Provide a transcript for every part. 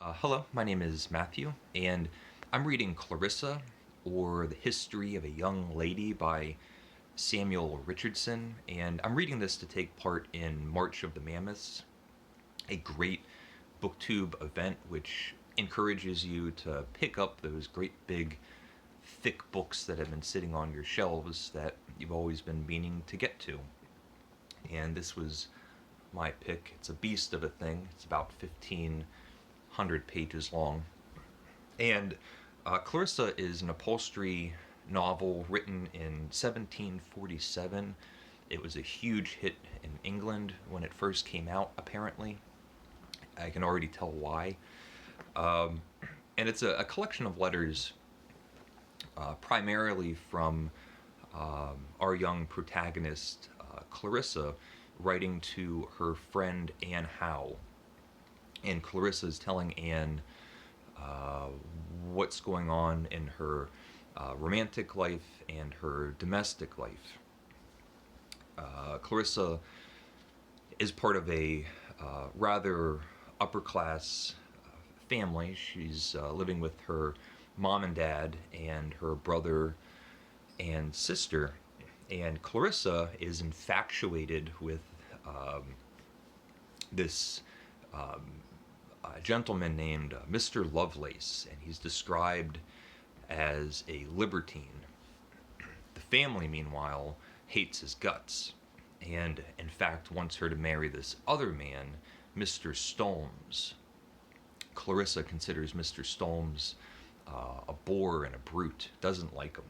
Hello, my name is Matthew, and I'm reading Clarissa, or The History of a Young Lady by Samuel Richardson, and I'm reading this to take part in March of the Mammoths, a great booktube event which encourages you to pick up those great big thick books that have been sitting on your shelves that you've always been meaning to get to. And this was my pick. It's a beast of a thing. It's about 1,500 pages long. And Clarissa is an upholstery novel written in 1747. It was a huge hit in England when it first came out, apparently. I can already tell why. Um, and it's a collection of letters primarily from our young protagonist, Clarissa, writing to her friend Anne Howe. And Clarissa is telling Anne uh, what's going on in her romantic life and her domestic life. Clarissa is part of a rather upper class family. She's living with her mom and dad and her brother and sister. And Clarissa is infatuated with um, this um, gentleman named Mr. Lovelace, and he's described as a libertine. The family, meanwhile, hates his guts, and in fact wants her to marry this other man, Mr. Stolmes. Clarissa considers Mr. Stolmes a bore and a brute, doesn't like him.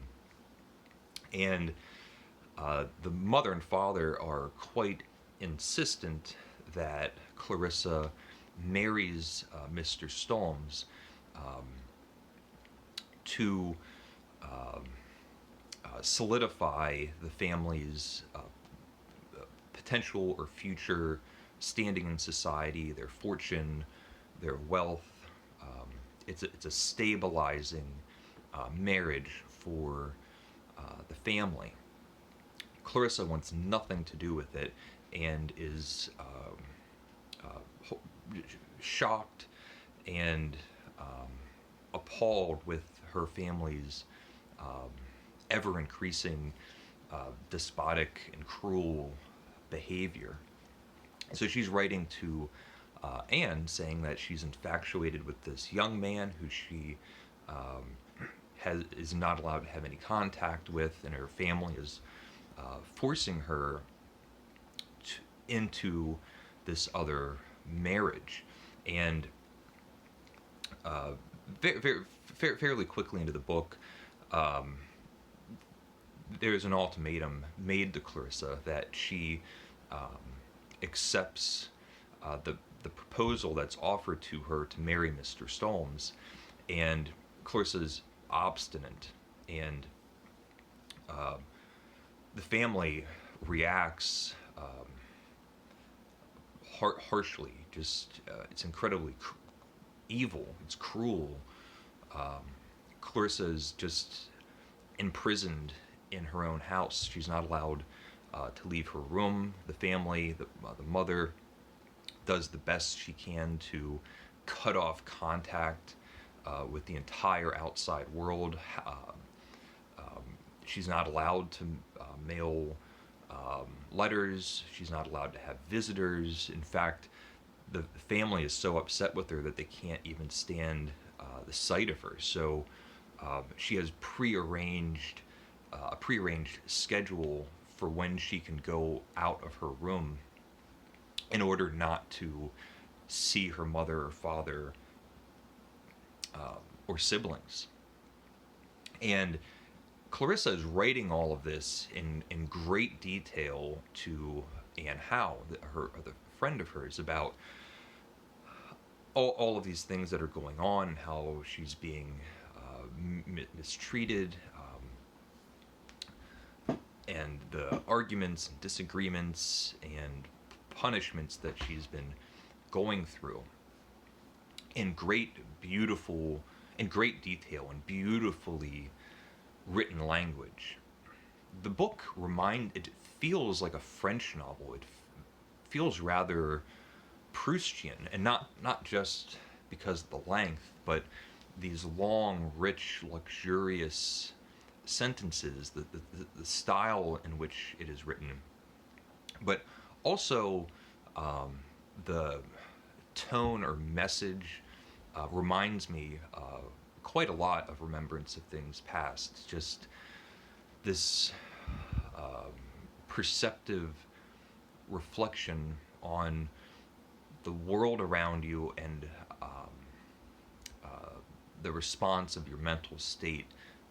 And the mother and father are quite insistent that Clarissa marries Mr. Stolmes um, to um, solidify the family's potential or future standing in society, their fortune, their wealth. It's a stabilizing marriage for the family. Clarissa wants nothing to do with it and is shocked and appalled with her family's um, ever increasing despotic and cruel behavior. So she's writing to Anne saying that she's infatuated with this young man who she is not allowed to have any contact with, and her family is forcing her into this other marriage. And fairly quickly into the book, um, there's an ultimatum made to Clarissa that she um, accepts the proposal that's offered to her to marry Mr. Stolmes, and Clarissa's obstinate, and uh, the family reacts harshly. Just it's incredibly evil. It's cruel. Um, Clarissa is just imprisoned in her own house. She's not allowed to leave her room. The family, the mother, does the best she can to cut off contact with the entire outside world. She's not allowed to mail letters. She's not allowed to have visitors. In fact, the family is so upset with her that they can't even stand the sight of her. So she has a prearranged schedule for when she can go out of her room in order not to see her mother or father or siblings. And Clarissa is writing all of this in great detail to Anne Howe, the friend of hers, about all of these things that are going on and how she's being mistreated, and the arguments and disagreements and punishments that she's been going through in great detail and beautifully written language. The book it feels like a French novel. It feels rather Proustian, and not just because of the length, but these long, rich, luxurious sentences, the style in which it is written, but also the tone or message reminds me quite a lot of Remembrance of Things Past. Just this perceptive reflection on the world around you and the response of your mental state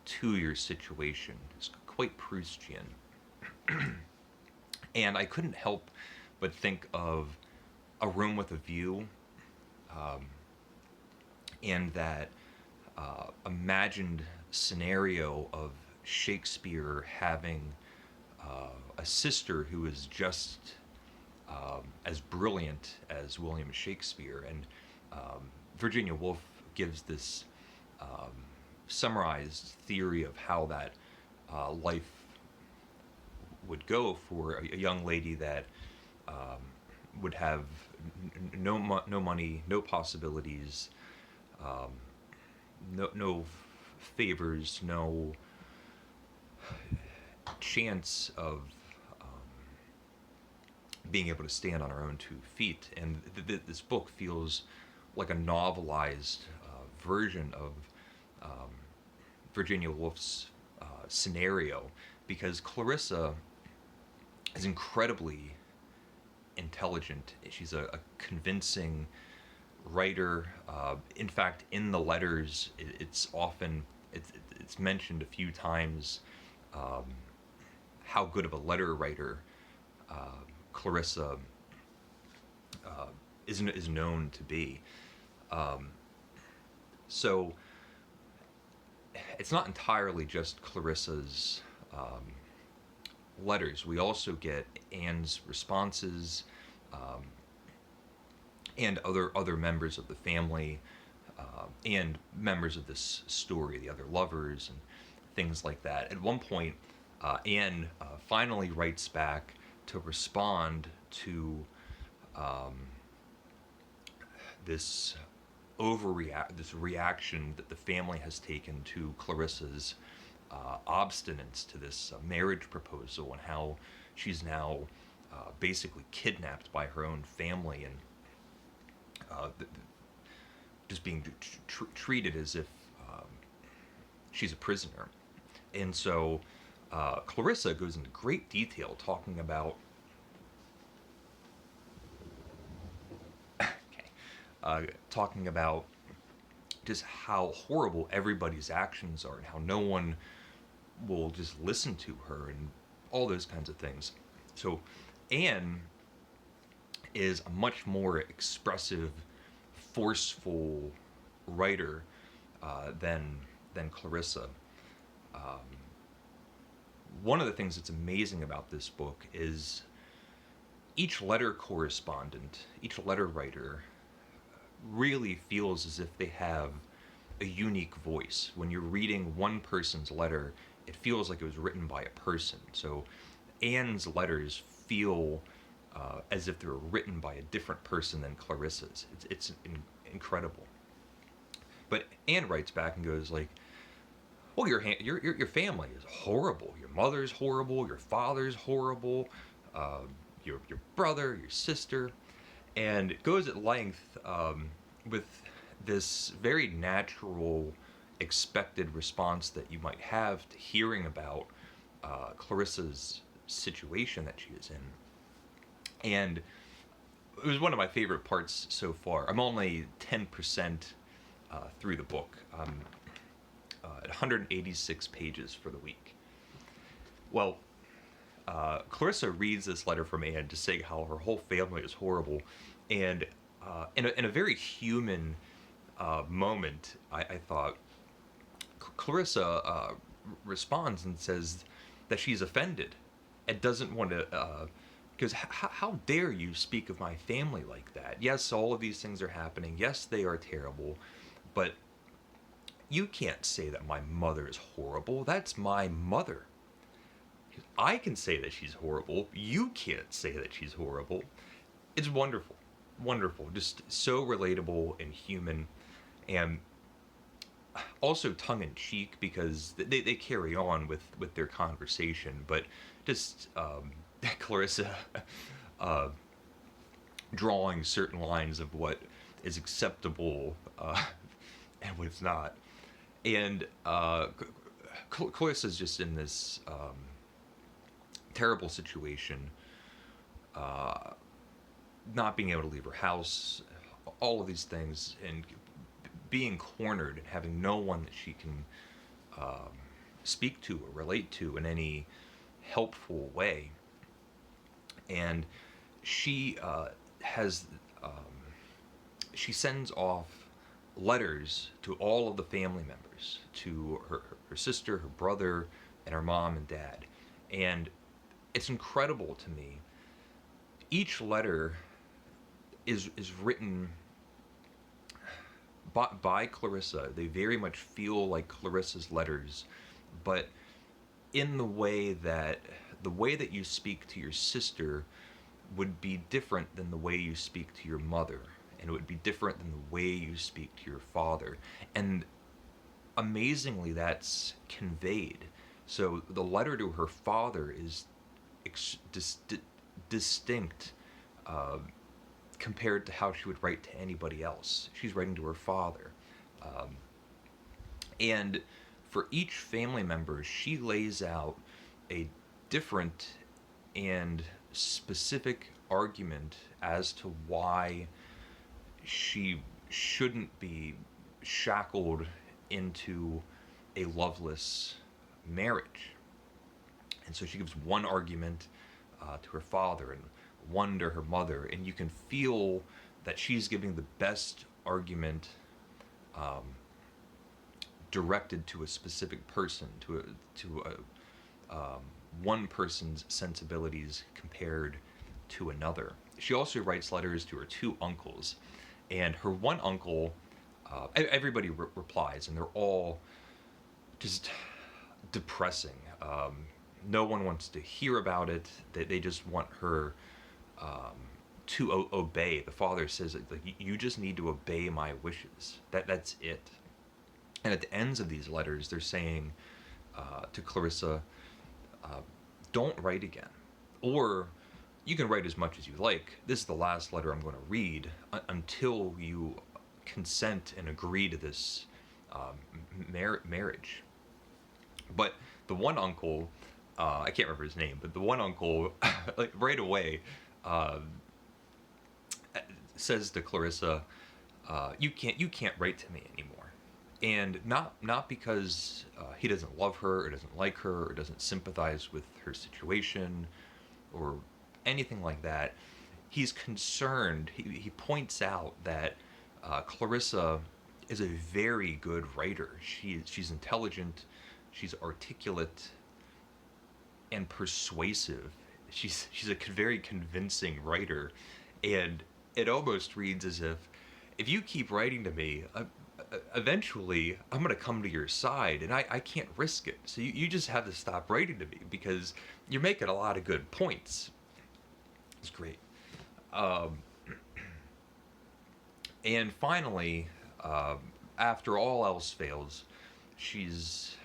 to your situation. It's quite Proustian. And I couldn't help but think of A Room with a View, and that imagined scenario of Shakespeare having a sister who is just as brilliant as William Shakespeare. And Virginia Woolf gives this summarized theory of how that life would go for a young lady that would have no money, no possibilities, no favors, no chance of being able to stand on her own 2 feet. And this book feels like a novelized version of Virginia Woolf's scenario, because Clarissa is incredibly intelligent. She's a convincing writer. In fact, in the letters, it's mentioned a few times how good of a letter writer Clarissa is known to be. So it's not entirely just Clarissa's letters. We also get Anne's responses, and other members of the family, and members of this story, the other lovers and things like that. At one point, Anne finally writes back to respond to this reaction that the family has taken to Clarissa's obstinance to this marriage proposal, and how she's now basically kidnapped by her own family, and just being treated as if she's a prisoner. And so Clarissa goes into great detail talking about just how horrible everybody's actions are, and how no one will just listen to her, and all those kinds of things. So Anne is a much more expressive, forceful writer than Clarissa. One of the things that's amazing about this book is each letter correspondent, each letter writer really feels as if they have a unique voice. When you're reading one person's letter, it feels like it was written by a person. So Anne's letters feel as if they were written by a different person than Clarissa's. It's incredible. But Anne writes back and goes like, "Well, your family is horrible. Your mother's horrible. Your father's horrible. Your brother, your sister," and it goes at length with this very natural, expected response that you might have to hearing about Clarissa's situation that she is in. And it was one of my favorite parts so far. I'm only 10% through the book. At 186 pages for the week. Well, Clarissa reads this letter from Anne to say how her whole family is horrible, and in a very human moment, I thought, Clarissa responds and says that she's offended and doesn't want to, because how dare you speak of my family like that? Yes, all of these things are happening. Yes, they are terrible, but you can't say that my mother is horrible. That's my mother. I can say that she's horrible. You can't say that she's horrible. It's wonderful. wonderful, just so relatable and human, and also tongue-in-cheek, because they carry on with their conversation, but just Clarissa uh, drawing certain lines of what is acceptable and what's not. And Clarissa's just in this terrible situation, uh, not being able to leave her house, all of these things, and being cornered and having no one that she can um, speak to or relate to in any helpful way. And she has um, she sends off letters to all of the family members, to her sister, her brother, and her mom and dad. And it's incredible to me. Each letter is written by Clarissa. They very much feel like Clarissa's letters, but in the way that you speak to your sister would be different than the way you speak to your mother, and it would be different than the way you speak to your father. And amazingly, that's conveyed. So the letter to her father is distinct, uh, compared to how she would write to anybody else. She's writing to her father. Um, and for each family member, she lays out a different and specific argument as to why she shouldn't be shackled into a loveless marriage. And so she gives one argument to her father and one to her mother, and you can feel that she's giving the best argument um, directed to a specific person, to one person's sensibilities compared to another. She also writes letters to her two uncles, and her one uncle, everybody replies, and they're all just depressing. No one wants to hear about it. They just want her to obey. The father says, like, you just need to obey my wishes. That's it. And at the ends of these letters, they're saying to Clarissa, don't write again. Or you can write as much as you like. This is the last letter I'm going to read until you consent and agree to this marriage. But the one uncle, I can't remember his name, but the one uncle, like right away, says to Clarissa, you can't write to me anymore. And not because he doesn't love her or doesn't like her or doesn't sympathize with her situation or anything like that. He's concerned. He points out that Clarissa is a very good writer. She's intelligent, she's articulate and persuasive. She's a very convincing writer, and it almost reads as if you keep writing to me, eventually I'm going to come to your side, and I can't risk it. So you just have to stop writing to me because you're making a lot of good points. It's great. And finally, after all else fails, she's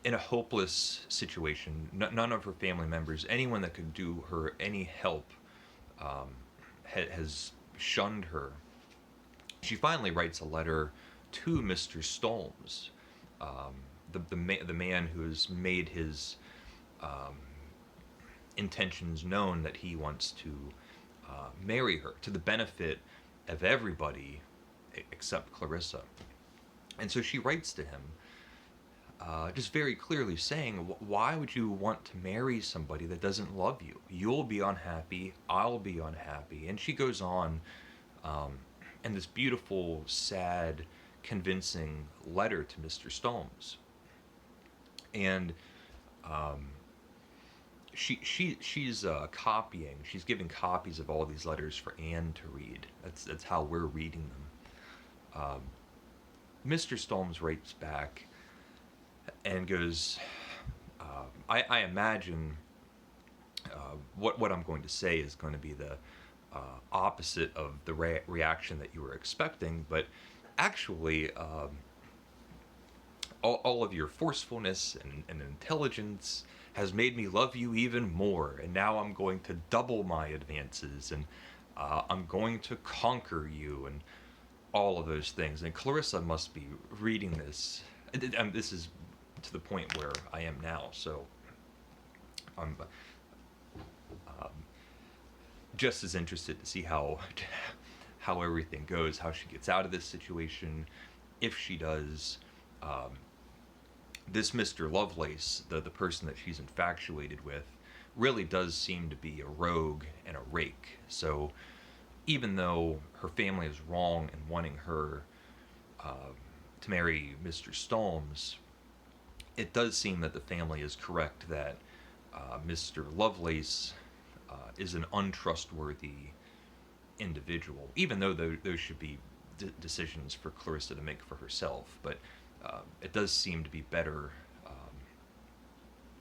in a hopeless situation. None of her family members, anyone that could do her any help, has shunned her. She finally writes a letter to Mr. Stolmes, the man who has made his intentions known, that he wants to marry her to the benefit of everybody except Clarissa. And so she writes to him, just very clearly saying, why would you want to marry somebody that doesn't love you? You'll be unhappy, I'll be unhappy. And she goes on in this beautiful, sad, convincing letter to Mr. Stolmes. And she's copying. She's giving copies of all these letters for Anne to read. That's how we're reading them. Mr. Stolmes writes back and goes, I imagine what I'm going to say is going to be the opposite of the reaction that you were expecting, but actually, all of your forcefulness and intelligence has made me love you even more, and now I'm going to double my advances, and I'm going to conquer you, and all of those things. And Clarissa must be reading this, and this is to the point where I am now, so I'm just as interested to see how everything goes, how she gets out of this situation, if she does. This Mr. Lovelace, the person that she's infatuated with, really does seem to be a rogue and a rake. So even though her family is wrong in wanting her to marry Mr. Storms, it does seem that the family is correct that Mr. Lovelace is an untrustworthy individual, even though those should be decisions for Clarissa to make for herself. But it does seem to be better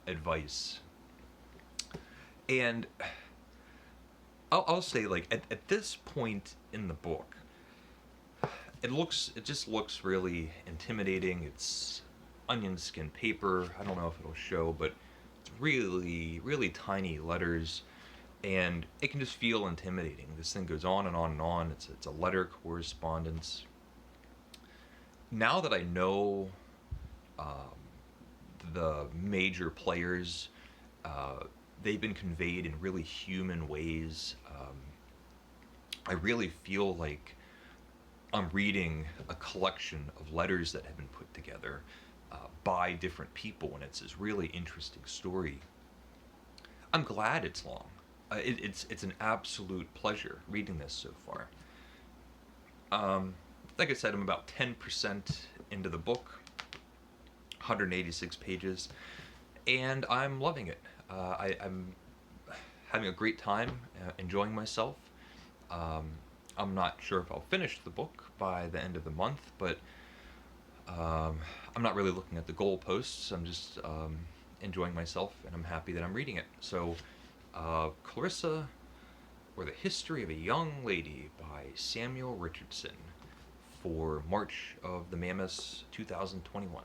advice. And I'll say, like, at this point in the book, it just looks really intimidating. It's onion skin paper. I don't know if it'll show, but it's really, really tiny letters, and it can just feel intimidating. This thing goes on and on and on. It's a letter correspondence. Now that I know the major players, they've been conveyed in really human ways. I really feel like I'm reading a collection of letters that have been put together by different people, and it's this really interesting story. I'm glad it's long. It's an absolute pleasure reading this so far. Like I said, I'm about 10% into the book, 186 pages, and I'm loving it. I'm having a great time, enjoying myself. I'm not sure if I'll finish the book by the end of the month, but I'm not really looking at the goalposts. I'm just enjoying myself, and I'm happy that I'm reading it. So, Clarissa, or The History of a Young Lady by Samuel Richardson, for March of the Mammoths 2021.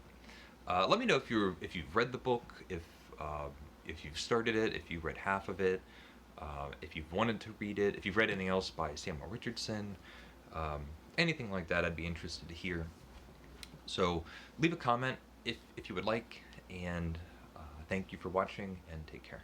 Let me know if you've read the book, if you've started it, if you read half of it, if you've wanted to read it, if you've read anything else by Samuel Richardson, anything like that. I'd be interested to hear. So leave a comment if you would like, and thank you for watching, and take care.